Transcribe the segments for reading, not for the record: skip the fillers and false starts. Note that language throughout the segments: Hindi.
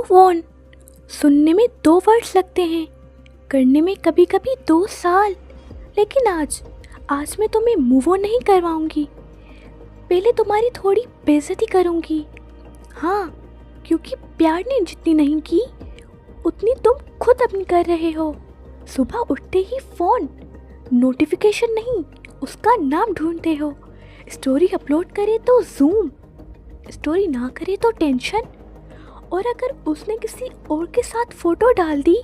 मूव ऑन सुनने में 2 वर्ड्स लगते हैं, करने में कभी कभी 2 साल। लेकिन आज मैं तुम्हें मूव ऑन नहीं करवाऊंगी, पहले तुम्हारी थोड़ी बेइज्जती करूंगी। हाँ, क्योंकि प्यार ने जितनी नहीं की उतनी तुम खुद अपनी कर रहे हो। सुबह उठते ही फ़ोन, नोटिफिकेशन नहीं उसका नाम ढूंढते हो। स्टोरी अपलोड करे तो जूम, स्टोरी ना करे तो टेंशन। और अगर उसने किसी और के साथ फ़ोटो डाल दी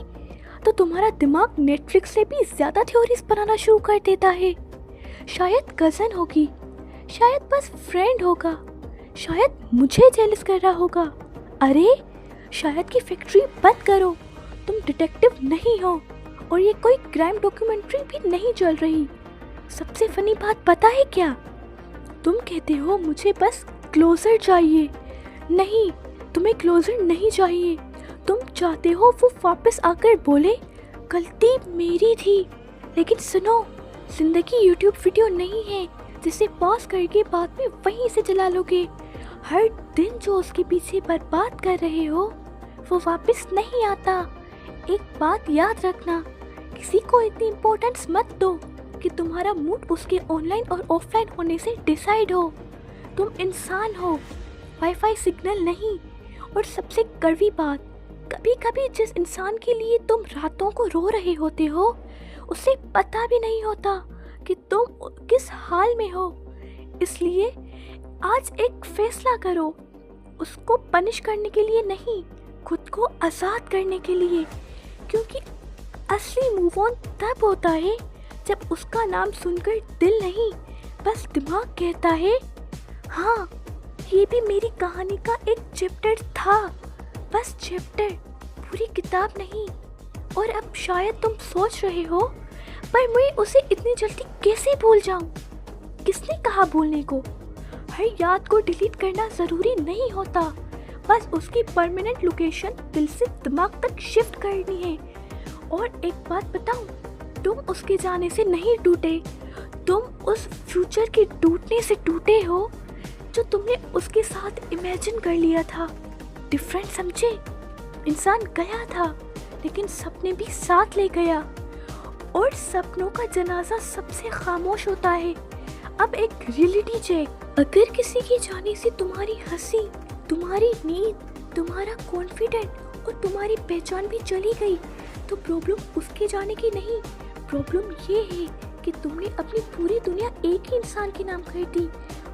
तो तुम्हारा दिमाग नेटफ्लिक्स से भी ज़्यादा थ्योरीज बनाना शुरू कर देता है। शायद कज़न होगी, शायद बस फ्रेंड होगा, शायद मुझे जेलस कर रहा होगा। अरे शायद की फैक्ट्री बंद करो, तुम डिटेक्टिव नहीं हो और ये कोई क्राइम डॉक्यूमेंट्री भी नहीं चल रही। सबसे फनी बात पता है क्या? तुम कहते हो मुझे बस क्लोजर चाहिए। नहीं, तुम्हें क्लोजर नहीं चाहिए। तुम चाहते हो वो वापस आकर बोले गलती मेरी थी। लेकिन सुनो, जिंदगी यूट्यूब वीडियो नहीं है जिसे पॉज करके बाद में वहीं से चला लोगे। हर दिन जो उसके पीछे बर्बाद कर रहे हो वो वापस नहीं आता। एक बात याद रखना, किसी को इतनी इम्पोर्टेंस मत दो कि तुम्हारा मूड उसके ऑनलाइन और ऑफलाइन होने से डिसाइड हो। तुम इंसान हो, वाईफाई सिग्नल नहीं। और सबसे कड़वी बात, कभी कभी जिस इंसान के लिए तुम रातों को रो रहे होते हो उसे पता भी नहीं होता कि तुम किस हाल में हो। इसलिए आज एक फैसला करो, उसको पनिश करने के लिए नहीं, खुद को आज़ाद करने के लिए। क्योंकि असली मूव ऑन तब होता है जब उसका नाम सुनकर दिल नहीं बस दिमाग कहता है हाँ, ये भी मेरी कहानी का एक चैप्टर था, बस चैप्टर, पूरी किताब नहीं। और अब शायद तुम सोच रहे हो पर मैं उसे इतनी जल्दी कैसे भूल जाऊं? किसने कहा भूलने को? हर याद को डिलीट करना ज़रूरी नहीं होता, बस उसकी परमानेंट लोकेशन दिल से दिमाग तक शिफ्ट करनी है। और एक बात बताऊं, तुम उसके जाने से नहीं टूटे, तुम उस फ्यूचर के टूटने से टूटे हो जो तुमने उसके साथ इमेजिन कर लिया था। डिफरेंट समझे? इंसान गया था लेकिन सपने भी साथ ले गया, और सपनों का जनाजा सबसे खामोश होता है। अब एक रियलिटी चेक, अगर किसी के जाने से तुम्हारी हंसी, तुम्हारी नींद, तुम्हारा कॉन्फिडेंट और तुम्हारी पहचान भी चली गई तो प्रॉब्लम उसके जाने की नहीं, प्रॉब्लम ये है कि तुमने अपनी पूरी दुनिया एक ही इंसान के नाम कर दी।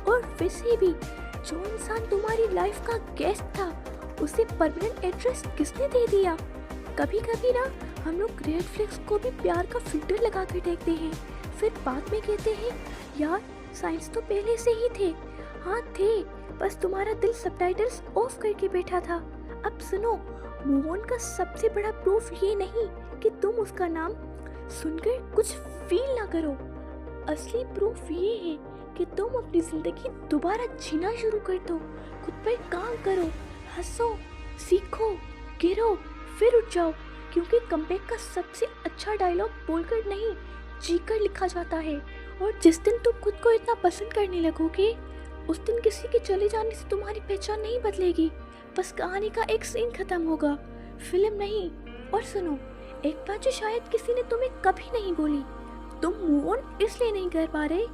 और वैसे भी जो इंसान तुम्हारी लाइफ का गेस्ट था उसे परमानेंट एड्रेस किसने दे दिया? कभी कभी ना हम लोग रेड फ्लैग्स को भी प्यार का फिल्टर लगा कर देखते हैं, फिर बाद में कहते हैं यार साइंस तो पहले से ही थे। हाँ थे, बस तुम्हारा दिल सबटाइटल्स ऑफ करके बैठा था। अब सुनो, मूव ऑन का सबसे बड़ा प्रूफ ये नहीं कि तुम उसका नाम सुनकर कुछ फील ना करो, असली प्रूफ ये है कि तुम अपनी जिंदगी दोबारा जीना शुरू कर दो। खुद पर काम करो, हंसो, सीखो, गिरो, फिर उठ जाओ। क्योंकि कमबैक का सबसे अच्छा डायलॉग बोलकर नहीं, जीकर लिखा जाता है। और जिस दिन तुम खुद को इतना पसंद करने लगोगे उस दिन किसी के चले जाने से तुम्हारी पहचान नहीं बदलेगी, बस कहानी का एक सीन खत्म होगा, फिल्म नहीं। और सुनो, एक बात जो शायद किसी ने तुम्हें कभी नहीं बोली, तुम मूव ऑन इसलिए नहीं कर पा रहे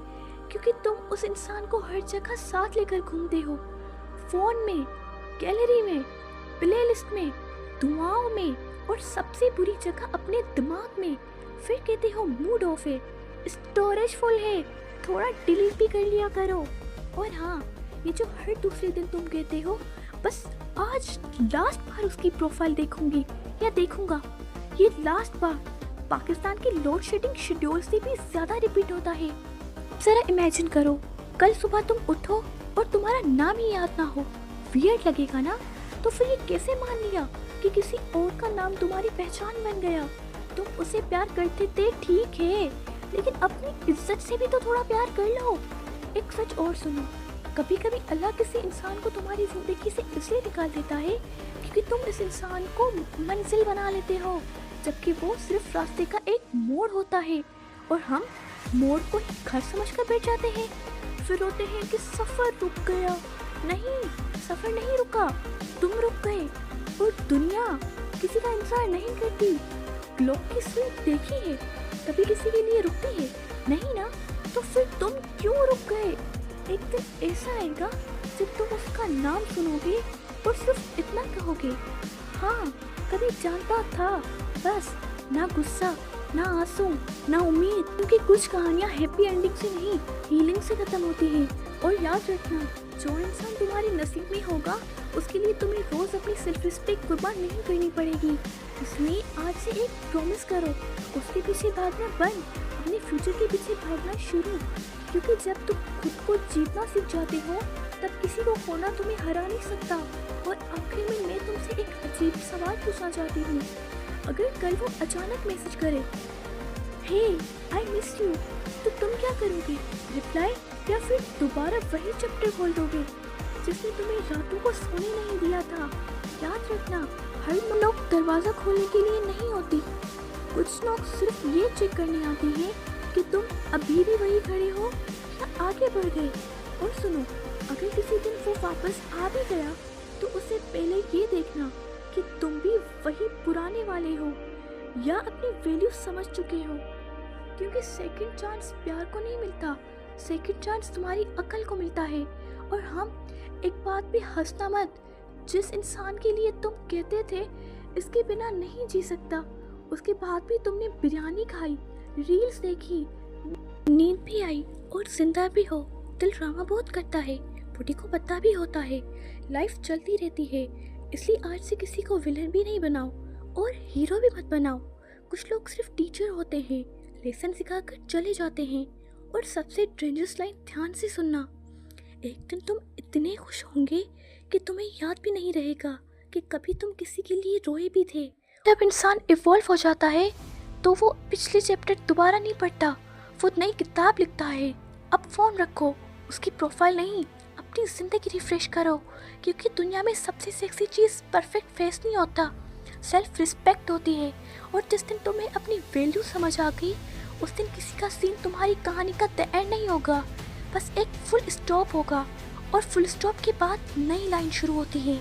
क्योंकि तुम उस इंसान को हर जगह साथ लेकर घूमते हो, फोन में, गैलरी में, प्लेलिस्ट में, दुआओं में, और सबसे बुरी जगह अपने दिमाग में। फिर कहते हो मूड ऑफ है, स्टोरेज फुल है, थोड़ा डिलीट भी कर लिया करो। और हाँ, ये जो हर दूसरे दिन तुम कहते हो बस आज लास्ट बार उसकी प्रोफाइल देखूंगी या देखूंगा, ये लास्ट बार पाकिस्तान की लोड शेडिंग शेड्यूल से भी ज़्यादा रिपीट होता है। जरा इमेजिन करो, कल सुबह तुम उठो और तुम्हारा नाम ही याद ना हो, वियर्ड लगेगा ना? तो फिर ये कैसे मान लिया कि किसी और का नाम तुम्हारी पहचान बन गया? तुम उसे प्यार करते थे ठीक है, लेकिन अपनी इज्जत से भी तो थोड़ा प्यार कर लो। एक सच और सुनो, कभी कभी अल्लाह किसी इंसान को तुम्हारी जिंदगी से इसलिए निकाल देता है क्योंकि तुम इस इंसान को मंजिल बना लेते हो, जबकि वो सिर्फ रास्ते का एक मोड़ होता है। और हम मोड़ को ही घर समझकर बैठ जाते हैं, फिर रोते हैं कि सफर रुक गया। नहीं, सफर नहीं रुका, तुम रुक गए। और दुनिया किसी का इंतजार नहीं करती। क्लॉक की स्पीड देखी है, कभी किसी के लिए रुकती है? नहीं ना, तो फिर तुम क्यों रुक गए? एक दिन ऐसा आएगा जब तुम उसका नाम सुनोगे और सिर्फ इतना कहोगे, हाँ कभी जानता था। बस ना गुस्सा, ना आंसू, ना उम्मीद, क्योंकि कुछ कहानियाँ हैप्पी एंडिंग से नहीं, हीलिंग से खत्म होती हैं। और याद रखना, जो इंसान तुम्हारे नसीब में होगा उसके लिए तुम्हें रोज अपनी सेल्फ रिस्पेक्ट कुर्बान नहीं करनी पड़ेगी। इसलिए आज से एक प्रॉमिस करो, उसके पीछे भागना बंद, अपने फ्यूचर के पीछे भागना शुरू। क्योंकि जब तुम खुद को जीतना सीख जाते हो तब किसी को खोना तुम्हें हरा नहीं सकता। और आखिर में मैं तुमसे एक अजीब सवाल पूछना चाहती हूँ, अगर कल वो अचानक मैसेज करे, हे आई मिस यू, तो तुम क्या करोगे? रिप्लाई या फिर दोबारा वही चैप्टर खोल दोगे जिसने तुम्हें रातों को सोने नहीं दिया था? याद रखना, हर नॉक दरवाज़ा खोलने के लिए नहीं होती, कुछ नॉक सिर्फ ये चेक करने आती है कि तुम अभी भी वही खड़े हो या आगे बढ़ गए। और सुनो, अगर किसी दिन वो वापस आ भी गया तो उससे पहले ये देखना कि तुम भी वही पुराने वाले हो या अपनी वैल्यू समझ चुके हो। क्योंकि सेकंड चांस प्यार को नहीं मिलता, सेकंड चांस तुम्हारी अकल को मिलता है। और हम एक बात भी हंसना मत, जिस इंसान के लिए तुम कहते थे इसके बिना नहीं जी सकता, उसके बाद भी तुमने बिरयानी खाई, रील्स देखी, नींद भी आई और जिंदा भी हो। दिल ड्रामा बहुत करता है, बॉडी को पता भी होता है, लाइफ चलती रहती है। इसलिए आज से किसी को विलन भी नहीं बनाओ और हीरो भी मत बनाओ। कुछ लोग सिर्फ टीचर होते हैं, लेसन सिखाकर चले जाते हैं। और सबसे डेंजरस लाइन ध्यान से सुनना, एक दिन तुम इतने खुश होंगे कि तुम्हें याद भी नहीं रहेगा कि कभी तुम किसी के लिए रोए भी थे। जब इंसान इवॉल्व हो जाता है तो वो पिछले चैप्टर दोबारा नहीं पढ़ता, वो नई किताब लिखता है। अब फ़ोन रखो, उसकी प्रोफाइल नहीं, अपनी ज़िंदगी रिफ्रेश करो। क्योंकि दुनिया में सबसे सेक्सी चीज़ परफेक्ट फेस नहीं होता, सेल्फ रिस्पेक्ट होती है। और जिस दिन तुम्हें अपनी वैल्यू समझ आ गई, उस दिन किसी का सीन तुम्हारी कहानी का द एंड नहीं होगा, बस एक फुल स्टॉप होगा। और फुल स्टॉप के बाद नई लाइन शुरू होती है।